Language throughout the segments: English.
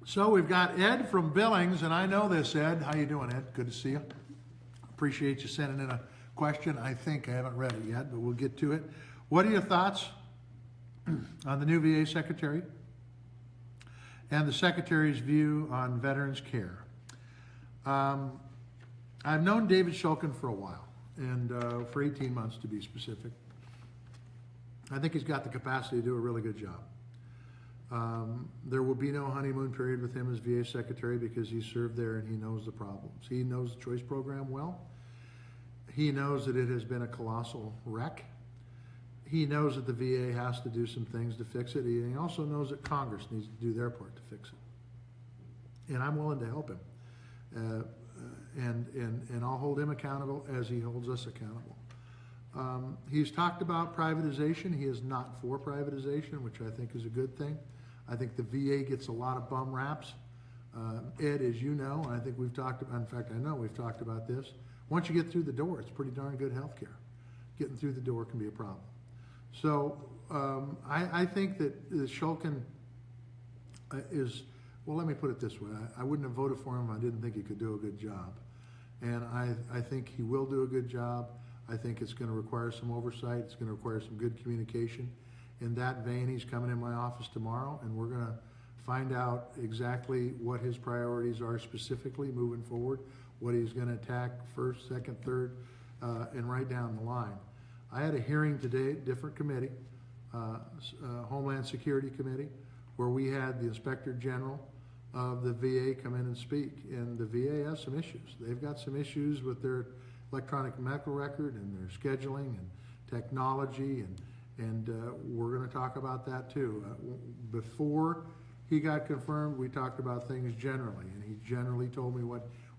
So we've got Ed from Billings, and I know this, Ed. How you doing, Ed? Good to see you. Appreciate you sending in a question. I think I haven't read it yet, but we'll get to it. What are your thoughts on the new VA Secretary and the Secretary's view on veterans care? I've known David Shulkin for a while, and for 18 months to be specific. I think he's got the capacity to do a really good job. There will be no honeymoon period with him as VA Secretary because he served there and he knows the problems. He knows the choice program well. He knows that it has been a colossal wreck. He knows that the VA has to do some things to fix it. He also knows that Congress needs to do their part to fix it. And I'm willing to help him. And I'll hold him accountable as he holds us accountable. He's talked about privatization. He is not for privatization, which I think is a good thing. I think the VA gets a lot of bum raps. Ed, as you know, and I think we've talked about, in fact, I know we've talked about this. Once you get through the door, it's pretty darn good health care. Getting through the door can be a problem. So I think that Shulkin is, well, let me put it this way. I wouldn't have voted for him if I didn't think he could do a good job. And I think he will do a good job. I think it's going to require some oversight. It's going to require some good communication. In that vein, he's coming in my office tomorrow, and we're going to find out exactly what his priorities are specifically moving forward, what he's going to attack first, second, third, and right down the line. I had a hearing today, different committee, Homeland Security Committee, where we had the Inspector General of the VA come in and speak. And the VA has some issues. They've got some issues with their electronic medical record and their scheduling and technology, and we're going to talk about that too. Before he got confirmed, we talked about things generally, and he generally told me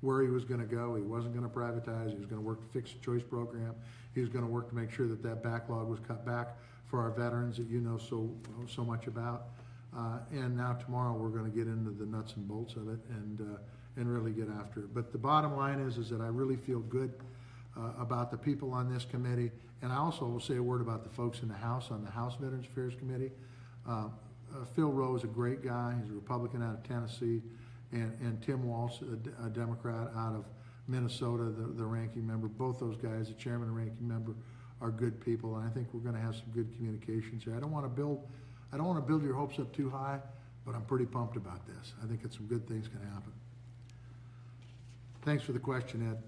where he was going to go. He wasn't going to privatize. He was going to work to fix the choice program. He was going to work to make sure that that backlog was cut back for our veterans that you know so much about. And now tomorrow we're going to get into the nuts and bolts of it and really get after it. But the bottom line is that I really feel good about the people on this committee, and I also will say a word about the folks in the House on the House Veterans Affairs Committee. Phil Rowe is a great guy. He's a Republican out of Tennessee, and Tim Walsh, a Democrat out of Minnesota, the ranking member. Both those guys, the chairman and ranking member, are good people, and I think we're going to have some good communications here. I don't want to build your hopes up too high, but I'm pretty pumped about this. I think it's some good things can happen. Thanks for the question, Ed.